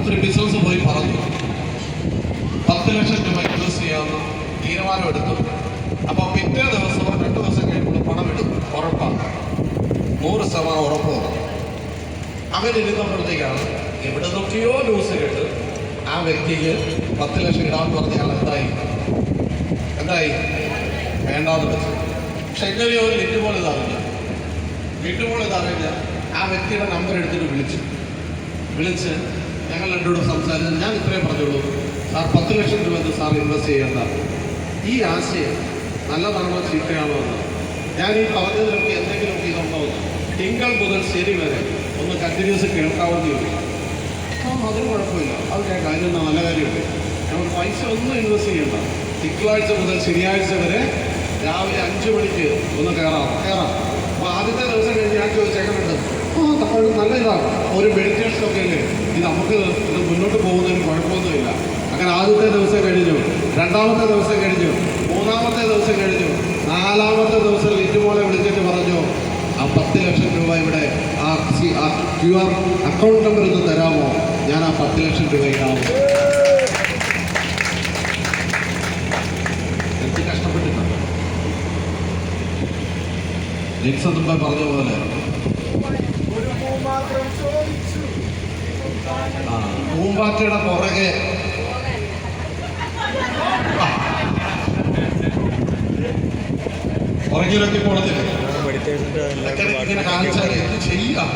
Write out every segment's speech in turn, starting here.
ഒരു ബിസിനസ് പോയി പറഞ്ഞു 10 ലക്ഷം രൂപ ഇൻവെസ്റ്റ് ചെയ്യാമെന്ന് തീരുമാനമെടുത്തു. അപ്പോൾ പിറ്റേ ദിവസമോ 2 ദിവസം കഴിയുമ്പോൾ പണം ഇടും, ഉറപ്പാണ്, 100% ഉറപ്പ് പറഞ്ഞു. അവരിരുന്നപ്പോഴത്തേക്കാണ് എവിടെ നോക്കിയോ ന്യൂസ് കേട്ട് ആ വ്യക്തിക്ക് 10 ലക്ഷം ഇടാമെന്ന് പറഞ്ഞാൽ എന്തായി വേണ്ടാന്ന് വെച്ചു. പക്ഷെ എങ്ങനെയോ ഒരു ലിറ്റുപോൾ ഇതറിഞ്ഞ് ആ വ്യക്തിയുടെ നമ്പർ എടുത്തിട്ട് വിളിച്ച് ഞങ്ങൾ രണ്ടോടും സംസാരിച്ച് ഞാൻ ഇത്രയും പറഞ്ഞോളൂ, സാർ 10 ലക്ഷം രൂപ സാർ ഇൻവെസ്റ്റ് ചെയ്യേണ്ട. ഈ ആശയം നല്ലതാണോ ചീത്തയാണോ എന്ന് ഞാൻ ഈ പറഞ്ഞതിലൊക്കെ എന്തെങ്കിലുമൊക്കെ ഇതുണ്ടോ എന്ന് തിങ്കൾ മുതൽ ശരി വരെ ഒന്ന് കണ്ടിന്യൂസ് കേൾക്കാവുന്ന ചോദിക്കും. അതിന് കുഴപ്പമില്ല, അത് കേൾക്കാം, അതിന് നല്ല കാര്യമുണ്ട്. നമ്മൾ പൈസ ഒന്നും ഇൻവെസ്റ്റ് ചെയ്യണ്ട. തിങ്കളാഴ്ച മുതൽ ശനിയാഴ്ച വരെ രാവിലെ 5 മണിക്ക് ഒന്ന് കയറാം. അപ്പോൾ ആദ്യത്തെ ദിവസം കഴിഞ്ഞ് ഞാൻ ചോദിച്ചേക്കുന്നുണ്ട്, താഴെ നല്ല ഇതാണ്, ഒരു മെഡിറ്റേഷനൊക്കെ അല്ലേ, ഇത് നമുക്ക് ഇത് മുന്നോട്ട് പോകുന്നതിന് കുഴപ്പമൊന്നുമില്ല. അങ്ങനെ ആദ്യത്തെ ദിവസം കഴിഞ്ഞു, 2ാമത്തെ ദിവസം കഴിഞ്ഞു, 3ാമത്തെ ദിവസം കഴിഞ്ഞു, 4ാമത്തെ ദിവസം ലിറ്റുമോളെ വിളിച്ചിട്ട് പറഞ്ഞു, ആ 10 ലക്ഷം രൂപ ഇവിടെ ആ QR അക്കൗണ്ട് നമ്പർ ഒന്ന് തരാമോ, ഞാൻ ആ 10 ലക്ഷം രൂപ ഇടാമോ. എന്ത് കഷ്ടപ്പെട്ടിട്ടുണ്ട്. ലിൻസ മുമ്പേ പറഞ്ഞ പോലെ പൂമ്പാറ്റയുടെ പുറകെ പുറകിലൊക്കെ പോണതില്ല. ഇങ്ങനെ കാണിച്ചാൽ എന്ത് ചെയ്യാം.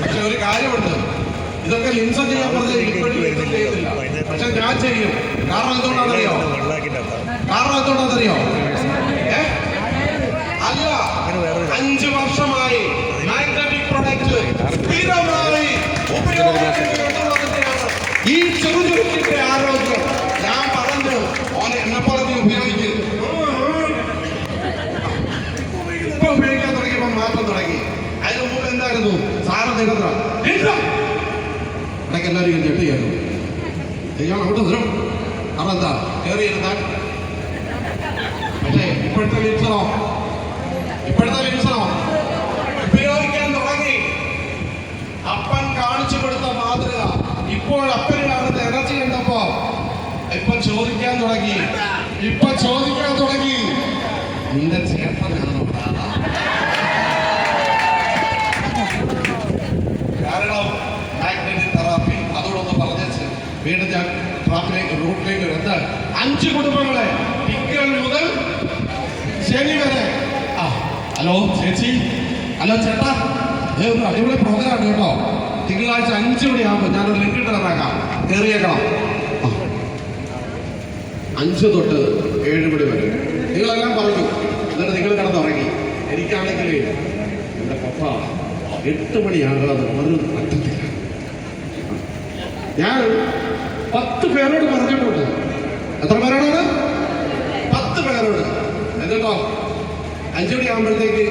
പക്ഷെ ഒരു കാര്യമുണ്ട്, ഇതൊക്കെ ലിൻസ ചെയ്യാൻ പറഞ്ഞാൽ ഇപ്പോഴും ചെയ്തില്ല. പക്ഷെ ഞാൻ ചെയ്യും. കാരണം എന്തുകൊണ്ടാണെന്നറിയോ? അല്ല, 5 വർഷമായി മാഗ്നറ്റിക് പ്രൊഡക്റ്റ് സ്ഥിരമായി ഉപയോഗിക്കുന്നതിനാണ് ഈ ചെറുചുരുക്കിന്റെ ആരോഗ്യം. ഞാൻ പറഞ്ഞു, എന്നെ പോലെ നീ ഉപയോഗിക്കും. ഇപ്പൊ ഉപയോഗിക്കാൻ തുടങ്ങിയപ്പോൾ മാറ്റം തുടങ്ങി. അതിന് മുമ്പ് എന്തായിരുന്നു? സാറ് നിരന്തരം ഇടയ്ക്ക് എല്ലാവരും ഞെട്ടിയായിരുന്നു. ഞാൻ അവിടെ വരും. കാരണം എന്താ കയറിയിരുന്നാൽ. പക്ഷേ ഇപ്പോഴത്തെ ലിൻസണോ ഉപയോഗിക്കാൻ തുടങ്ങി. അപ്പൻ കാണിച്ചു കൊടുത്ത മാതൃക ഇപ്പോൾ അപ്പനിനകത്ത് എനർജി ഉണ്ടപ്പോ ഇപ്പൊ ചോദിക്കാൻ തുടങ്ങി. നിന്റെ ചേട്ടനാണോ? കാരണം മാഗ്നറ്റിക് തെറാപ്പി. അതോടൊന്ന് പറഞ്ഞേച്ച് വീണ്ടും ഞാൻ റൂട്ടിലേക്ക് എന്താ 5 കുടുംബങ്ങളെ തിങ്കൾ മുതൽ ശനി വരെ. ഹലോ ചേച്ചി, ഹലോ ചേട്ടാ, ഒരു അടിപൊളി പ്രോഗ്രാം കേട്ടോ. തിങ്കളാഴ്ച 5 മണിയാകുമ്പോൾ ഞാനൊരു ലിങ്ക് ഇട്ട് തന്നേക്കാം, കയറിയേക്കണം. 5 തൊട്ട് 7 മണി വരെ നിങ്ങളെല്ലാം പറഞ്ഞു. എന്നിട്ട് നിങ്ങൾ കിടന്നുറങ്ങി. എനിക്കാണെങ്കിൽ എൻ്റെ പപ്പ 8 മണിയാകാതെ ഒരു പറ്റത്തില്ല. ഞാൻ 10 പേരോട് പറഞ്ഞിട്ടുണ്ട്. എത്ര പേരോടാണ്? 10 പേരോട്. എന്നിട്ടോ 5 മണിയാകുമ്പോഴത്തേക്ക്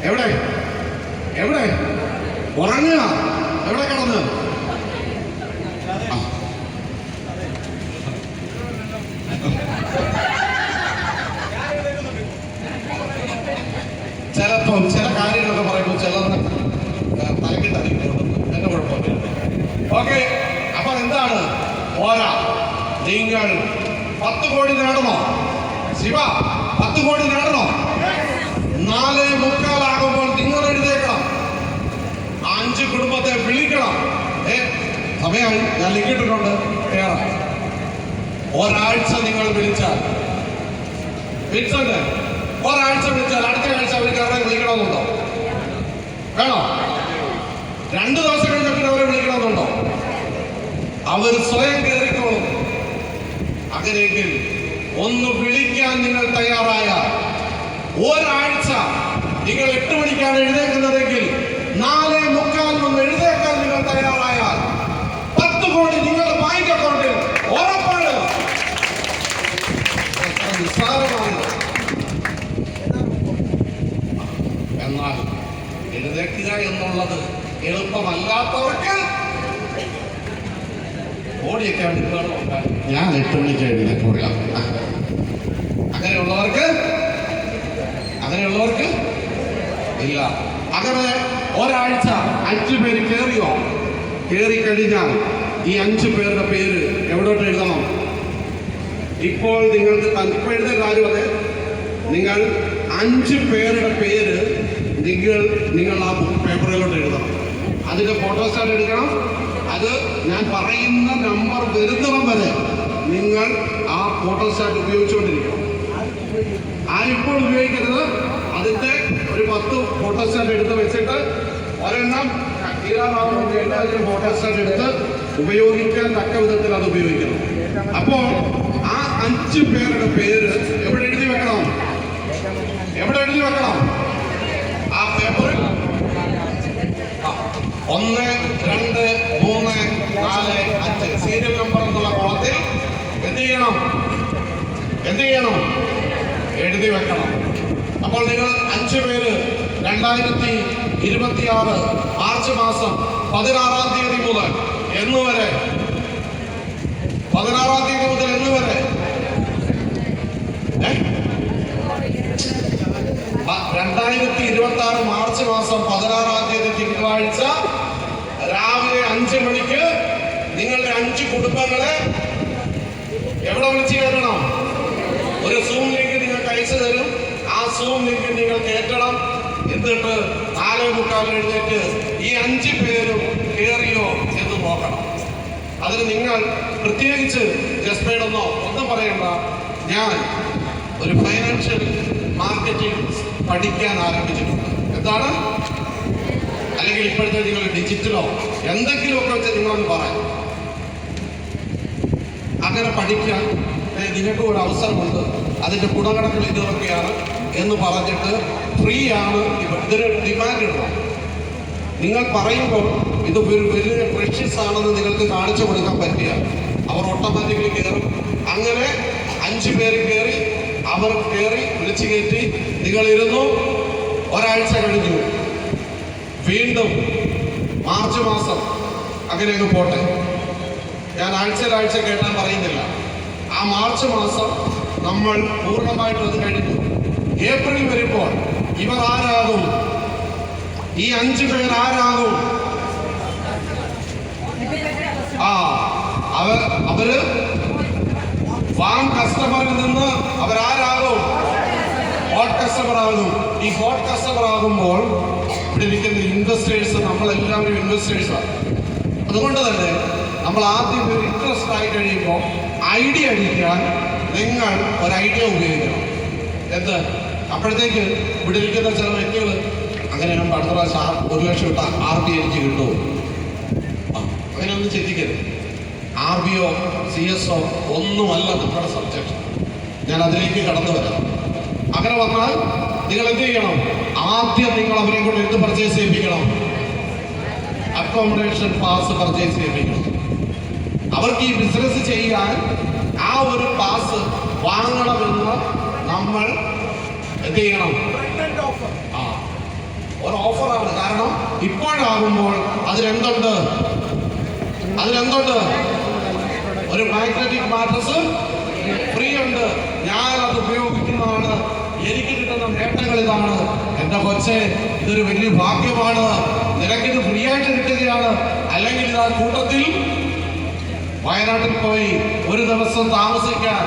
എവിടെ ഉറങ്ങുക? എവിടെ കിടന്ന്? ചിലപ്പോൾ ചില കാര്യങ്ങളൊക്കെ പറയുമ്പോൾ ചിലർ തലക്കിട്ട് അറിയിക്കുന്നുണ്ടെന്ന് എന്റെ കുഴപ്പമില്ല. ഓക്കെ, അപ്പൊ എന്താണ് പോരാ? നിങ്ങൾ 10 കോടി നേടണോ? ശിവ 10 കോടി നേടണോ? 4:45 നിങ്ങൾ എഴുതേക്കണം. 5 കുടുംബത്തെ വിളിക്കണം. സമയമായി, ഞാൻ ലിങ്ക് ഇട്ടിട്ടുണ്ട്, കയറാം. ഒരാഴ്ച നിങ്ങൾ വിളിച്ചാൽ ഒരാഴ്ച വിളിച്ചാൽ അടുത്ത ആഴ്ച അവർ കയറാൻ വിളിക്കണമെന്നുണ്ടോ? വേണോ? 2 ദിവസം കഴിഞ്ഞിട്ട് അവരെ വിളിക്കണമെന്നുണ്ടോ? അവർ സ്വയം കയറിക്കോളും. അങ്ങനെയെങ്കിൽ ഒന്ന് വിളിക്കാൻ നിങ്ങൾ തയ്യാറായാൽ ഒരാഴ്ച നിങ്ങൾ 8 മണിക്കാണ് എഴുതേക്കുന്നതെങ്കിൽ 4:45 എഴുതേക്കാൻ നിങ്ങൾ തയ്യാറായാൽ 10 കോടി നിങ്ങളുടെ ബാങ്ക് അക്കൗണ്ടിൽ ഉറപ്പാണ്. നിസ്സാരമാണ്. എന്നാൽ എഴുതേക്കുക എന്നുള്ളത് എളുപ്പമല്ലാത്തവർക്ക് ഓടിയൊക്കെ ഞാൻ 8 മണിക്ക് എഴുന്നേൽക്കുക. അങ്ങനെയുള്ളവർക്ക് ഇല്ല. അങ്ങനെ ഒരാഴ്ച 5 പേര് കയറി കഴിഞ്ഞാൽ ഈ 5 പേരുടെ പേര് എവിടോട്ട് എഴുതണം? ഇപ്പോൾ നിങ്ങൾക്ക് ഇപ്പൊ എഴുതേണ്ട ആരും അതെ, നിങ്ങൾ 5 പേരുടെ പേര് നിങ്ങൾ ആ പേപ്പറിലോട്ട് എഴുതണം. അതിന്റെ ഫോട്ടോസ്റ്റാറ്റ് എടുക്കണം. അത് ഞാൻ പറയുന്ന നമ്പർ വരുന്നിടം വരെ നിങ്ങൾ ആ ഫോട്ടോസ്റ്റാറ്റ് ഉപയോഗിച്ചുകൊണ്ടിരിക്കണം. ആരിപ്പോൾ ഉപയോഗിക്കരുത്. അതിന്റെ ഒരു 10 ഫോട്ടോസ്റ്റാറ്റ് എടുത്ത് വെച്ചിട്ട് ഒരെണ്ണം തീരാറാവുന്ന എല്ലാവരും ഫോട്ടോസ്റ്റാറ്റ് എടുത്ത് ഉപയോഗിക്കാൻ തക്ക വിധത്തിൽ അത് ഉപയോഗിക്കണം. അപ്പോൾ ആ 5 പേരുടെ പേര് എവിടെ എഴുതി വെക്കണം? ആ പേപ്പറിൽ 1, 2, 3, 4, 5 സീരിയൽ നമ്പർ എന്നുള്ള കോളത്തിൽ എന്ത് ചെയ്യണം? എഴുതി വെക്കണം. അപ്പോൾ നിങ്ങൾ 5 പേര് 2026 മാർച്ച് മാസം 16-ാം തീയതി മുതൽ എന്ന് വരെ 2026 മാർച്ച് മാസം 16-ാം തീയതി തിങ്കളാഴ്ച രാവിലെ 5 മണിക്ക് നിങ്ങളുടെ 5 കുടുംബങ്ങളെ എവിടെ വിളിച്ചു കയറ്റണം? ഒരു സൂം ലിങ്ക് നിങ്ങൾക്ക് അയച്ചു തരും. ആ സൂം ലിങ്ക് നിങ്ങൾ കേട്ടണം. എന്നിട്ട് 4:45 എഴുന്നേറ്റ് ഈ 5 പേരും കയറിയോ എന്ന് നോക്കണം. അതിന് നിങ്ങൾ പ്രത്യേകിച്ച് ജസ്പേഡെന്നോ ഒന്നും പറയണ്ട. ഞാൻ ഒരു ഫൈനാൻഷ്യൽ മാർക്കറ്റിംഗ് പഠിക്കാൻ ആരംഭിച്ചിട്ടുണ്ട്. എന്താണ്? അല്ലെങ്കിൽ ഇപ്പോഴത്തെ നിങ്ങൾ ഡിജിറ്റലോ എന്തെങ്കിലുമൊക്കെ വെച്ച് നിങ്ങളൊന്ന് പറയാം. അങ്ങനെ പഠിക്കാൻ നിങ്ങൾക്ക് ഒരു അവസരമുണ്ട്. അതിൻ്റെ ഗുണഗണങ്ങൾ ഇതൊക്കെയാണ് എന്ന് പറഞ്ഞിട്ട് ഫ്രീ ആണ്. ഇതൊരു ഡിമാൻഡ് ഉണ്ടോ? നിങ്ങൾ പറയുമ്പോൾ ഇത് വലിയ പ്രഷ്യസ് ആണെന്ന് നിങ്ങൾക്ക് കാണിച്ചു കൊടുക്കാൻ പറ്റിയ അവർ ഓട്ടോമാറ്റിക്കലി കയറും. അങ്ങനെ 5 പേര് കയറി വിളിച്ചു കയറ്റി നിങ്ങളിരുന്നു. ഒരാഴ്ച കഴിഞ്ഞു. വീണ്ടും മാർച്ച് മാസം അങ്ങനെ അങ്ങ് പോട്ടെ. ഞാൻ ആഴ്ച കേട്ടാൻ പറയുന്നില്ല. ആ മാർച്ച് മാസം നമ്മൾ പൂർണ്ണമായിട്ടും അത് കഴിഞ്ഞു. ഏപ്രിൽ വരുമ്പോൾ ഇവർ ആരാകും? ഈ 5 പേർ ആരാകും? അവര് വാം കസ്റ്റമറിൽ നിന്ന് അവരാരാകും? ഹോട്ട് കസ്റ്റമർ ആകും. ഈ ഹോട്ട് കസ്റ്റമർ ആകുമ്പോൾ ഇവിടെ ഇരിക്കുന്ന ഇൻവെസ്റ്റേഴ്സ് നമ്മളെല്ലാവരും ഇൻവെസ്റ്റേഴ്സാണ്. അതുകൊണ്ട് തന്നെ നമ്മൾ ആദ്യം ഒരു ഇൻട്രസ്റ്റ് ആയി കഴിയുമ്പോൾ ഐഡിയ അടിക്കാൻ നിങ്ങൾ ഒരു ഐഡിയ ഉപയോഗിക്കണം. എന്ത്? അപ്പോഴത്തേക്ക് ഇവിടെ ഇരിക്കുന്ന ചില വ്യക്തികൾ അങ്ങനെ നമ്മൾ അടുത്ത പ്രാവശ്യം 1 ലക്ഷം ഇട്ട RB എനിക്ക് കിട്ടുമോ? അങ്ങനെ ഒന്നും ചിന്തിക്കരുത്. RBO CSO ഒന്നുമല്ല നിങ്ങളുടെ സബ്ജക്റ്റ്. ഞാൻ അതിലേക്ക് കടന്നു വരാം. അങ്ങനെ വന്നാൽ നിങ്ങൾ എന്ത് ചെയ്യണം? ആദ്യം നിങ്ങൾ അവരെ കൊണ്ട് എന്ത് പർച്ചേസ് ചെയ്യിപ്പിക്കണം? അക്കോമഡേഷൻ പാസ് പർച്ചേസ് ചെയ്യിപ്പിക്കണം. അവർക്ക് ഈ ബിസിനസ് ചെയ്യാൻ ആ ഒരു പാസ് വാങ്ങണമെന്ന് നമ്മൾ എന്ത് ചെയ്യണം? ഒരു ഓഫറാണ്. കാരണം ഇപ്പോഴാകുമ്പോൾ അതിലെന്തുണ്ട്? ഒരു മാഗ്നറ്റിക് മാട്രസ് ഫ്രീ ഉണ്ട്. ഞാൻ അത് ഉപയോഗിക്കുന്നതാണ്. എനിക്ക് കിട്ടുന്ന നേട്ടങ്ങൾ ഇതാണ്. എന്റെ കൊച്ചെ, ഇതൊരു വലിയ ഭാഗ്യമാണ്. നിനക്കിത് ഫ്രീ ആയിട്ട് കിട്ടുകയാണ്. അല്ലെങ്കിൽ ഇതാ കൂട്ടത്തിൽ വയനാട്ടിൽ പോയി ഒരു ദിവസം താമസിക്കാൻ,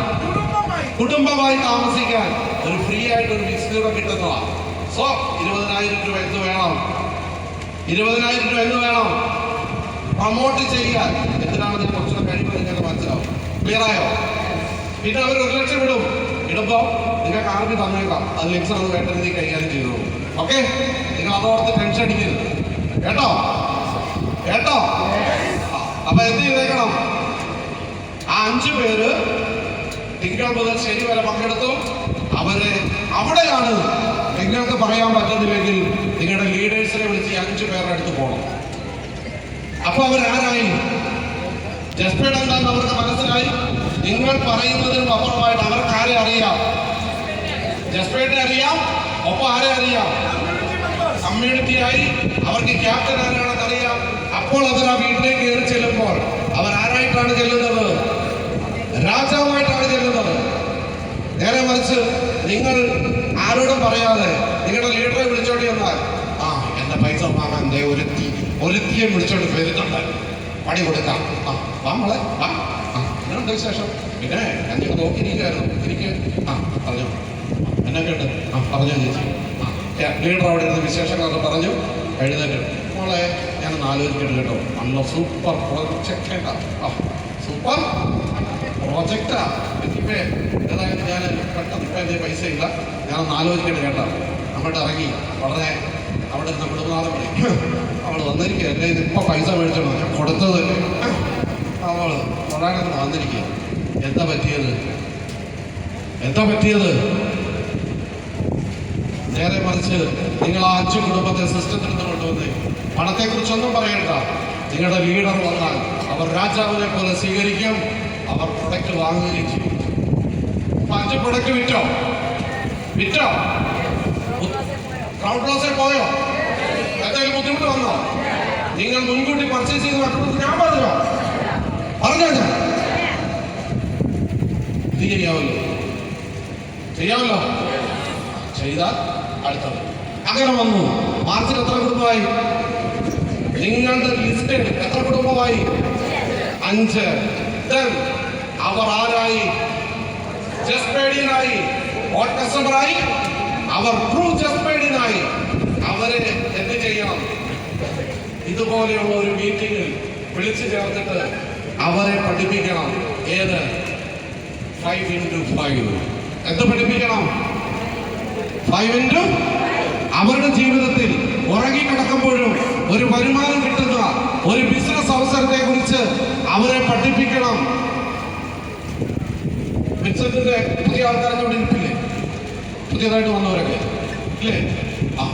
കുടുംബമായി താമസിക്കാൻ ഒരു ഫ്രീ ആയിട്ട് ഒരു വിസിറ്റ് കിട്ടുന്നതാണ്. സോ 20,000 രൂപ എന്ത് വേണം? 20,000 രൂപ എന്ത് വേണം? പ്രൊമോട്ട് ചെയ്യാൻ. എന്തിനാണ് ഞാൻ കുറച്ചുകൂടെ കഴിയുമ്പോൾ നിങ്ങൾക്ക് മനസ്സിലാവും. ക്ലിയർ ആയോ? പിന്നെ അവർ 1 ലക്ഷം ഇടുമ്പോൾ നിങ്ങൾക്ക് RB തന്നേക്കാം. അത് ലെക്ചർ അത് വേണ്ട രീതിയിൽ കൈകാര്യം ചെയ്തോളൂ. ഓക്കെ? നിങ്ങൾ അതോർത്ത് ടെൻഷൻ അടിക്കരുത്. കേട്ടോ? അപ്പൊ എന്ത് ചെയ്തേക്കണം? ആ 5 പേര് തിങ്കൾ മുതൽ ശനി വരെ പങ്കെടുത്തു. അവിടെയാണ് നിങ്ങൾക്ക് പറയാൻ പറ്റുന്നില്ലെങ്കിൽ നിങ്ങളുടെ ലീഡേഴ്സിനെ വിളിച്ച് 5 പേരുടെ അടുത്ത് പോകണം. അപ്പൊ അവരാരായി? ജസ്പേഡ് എന്താണെന്ന് അവർക്ക് മനസ്സിലായി. നിങ്ങൾ പറയുന്നതിനും അപ്പുറമായിട്ട് അവർക്ക് ആരെ അറിയാം? ജസ്പേഡിനെ അറിയാം. ഒപ്പം ആരെ അറിയാം? കമ്മ്യൂണിറ്റിയായി അവർക്ക് ക്യാപ്റ്റൻ ആരാണെന്ന് അറിയാം. അപ്പോൾ അവർ ആ വീട്ടിലേക്ക് കയറി ചെല്ലുമ്പോൾ അവർ ആരായിട്ടാണ് ചെല്ലുന്നത്? രാജാവായിട്ടാണ് ചെല്ലുന്നത്. നേരെ മറിച്ച് നിങ്ങൾ ആരോടും പറയാതെ നിങ്ങളുടെ ലീഡറെ വിളിച്ചോണ്ടി വന്നാൽ ആ എന്റെ പൈസ വാങ്ങാൻ ദേ ഒരുത്തിയെ വിളിച്ചോണ്ട് വരുന്നുണ്ട്, പണി കൊടുക്കാം, ആ വാ മോളെ വാ, ആ എന്നുണ്ട് വിശേഷം? പിന്നെ ഞാൻ നിങ്ങൾ നോക്കിയിരിക്കുമായിരുന്നു, എനിക്ക് ആ പറഞ്ഞു എന്നെ കേട്ട് ആ പറഞ്ഞു ചേച്ചി. ആ ലീഡർ അവിടെ ഇരുന്ന് വിശേഷങ്ങളൊക്കെ പറഞ്ഞു എഴുന്നേറ്റ്. മോളെ ഞാനൊന്ന് ആലോചിക്കട്ടെ കേട്ടോ, നല്ല സൂപ്പർ പ്രോജക്റ്റാ, ആ സൂപ്പർ പ്രോജക്റ്റാ. ഇപ്പേ ഏതായാലും ഞാൻ പെട്ടെന്ന് ഇപ്പം എൻ്റെ പൈസ ഇല്ല, ഞാനൊന്ന് ആലോചിക്കട്ടെ കേട്ടോ. അങ്ങോട്ട് ഇറങ്ങി വളരെ അവിടെ നിന്ന് കുടുംബനാഥം വിളി അവൾ വന്നിരിക്കുക, എൻ്റെ ഇതിപ്പോൾ പൈസ മേടിച്ചോളൂ ഞാൻ കൊടുത്തത്. അവൾ വളരെ വന്നിരിക്കുക. എന്താ പറ്റിയത്? എന്താ പറ്റിയത്? നേരെ മറിച്ച് നിങ്ങൾ ആ 5 കുടുംബത്തെ സിസ്റ്റത്തിൽ നിന്ന് കൊണ്ടുവന്ന് പണത്തെക്കുറിച്ചൊന്നും പറയണ്ട. നിങ്ങളുടെ ലീഡർ വന്നാൽ അവർ രാജാവിനെ പോലെ സ്വീകരിക്കും, അവർ പ്രൊഡക്റ്റ് വാങ്ങുകയും ചെയ്യും. 5 പ്രൊഡക്റ്റ് വിറ്റോ? ക്രൗഡ് പ്ലാസയിൽ പോയോ? എന്തെങ്കിലും ബുദ്ധിമുട്ട് വന്നോ? നിങ്ങൾ മുൻകൂട്ടി പർച്ചേസ് ചെയ്ത് വെക്കുന്നത് ഞാൻ പറഞ്ഞോ? ഞാൻ ഇത് ചെയ്യാമല്ലോ ചെയ്താൽ അടുത്തത്. അങ്ങനെ വന്നു. മാർച്ചിൽ എത്ര കുടുംബമായി? നിങ്ങളുടെ ലിസ്റ്റ് എത്ര കുടുംബമായി? 5. അവർ ആരായി? ജസ്പേഡിയനായി, ഹോട്ട് കസ്റ്റമറായി, അവർ ട്രൂ ജസ്പേഡിയനായി. അവരെ എന്ത് ചെയ്യണം? ഇതുപോലെയുള്ള ഒരു മീറ്റിംഗിൽ വിളിച്ചു ചേർത്തിട്ട് അവരെ പഠിപ്പിക്കണം. ഏത്? 5 into 5. എന്ത് പഠിപ്പിക്കണം? 5 into അവരുടെ ജീവിതത്തിൽ ഉറങ്ങിക്കിടക്കുമ്പോഴും ഒരു വരുമാനം കിട്ടുന്ന ഒരു ബിസിനസ് അവസരത്തെ കുറിച്ച് അവരെ പഠിപ്പിക്കണം. വിൻസെന്റിന്റെ പുതിയ ആൾക്കാരെ ഇവിടെ ഇരിപ്പില്ലേ? പുതിയതായിട്ട് വന്നവരൊക്കെ ഇല്ലേ? ആ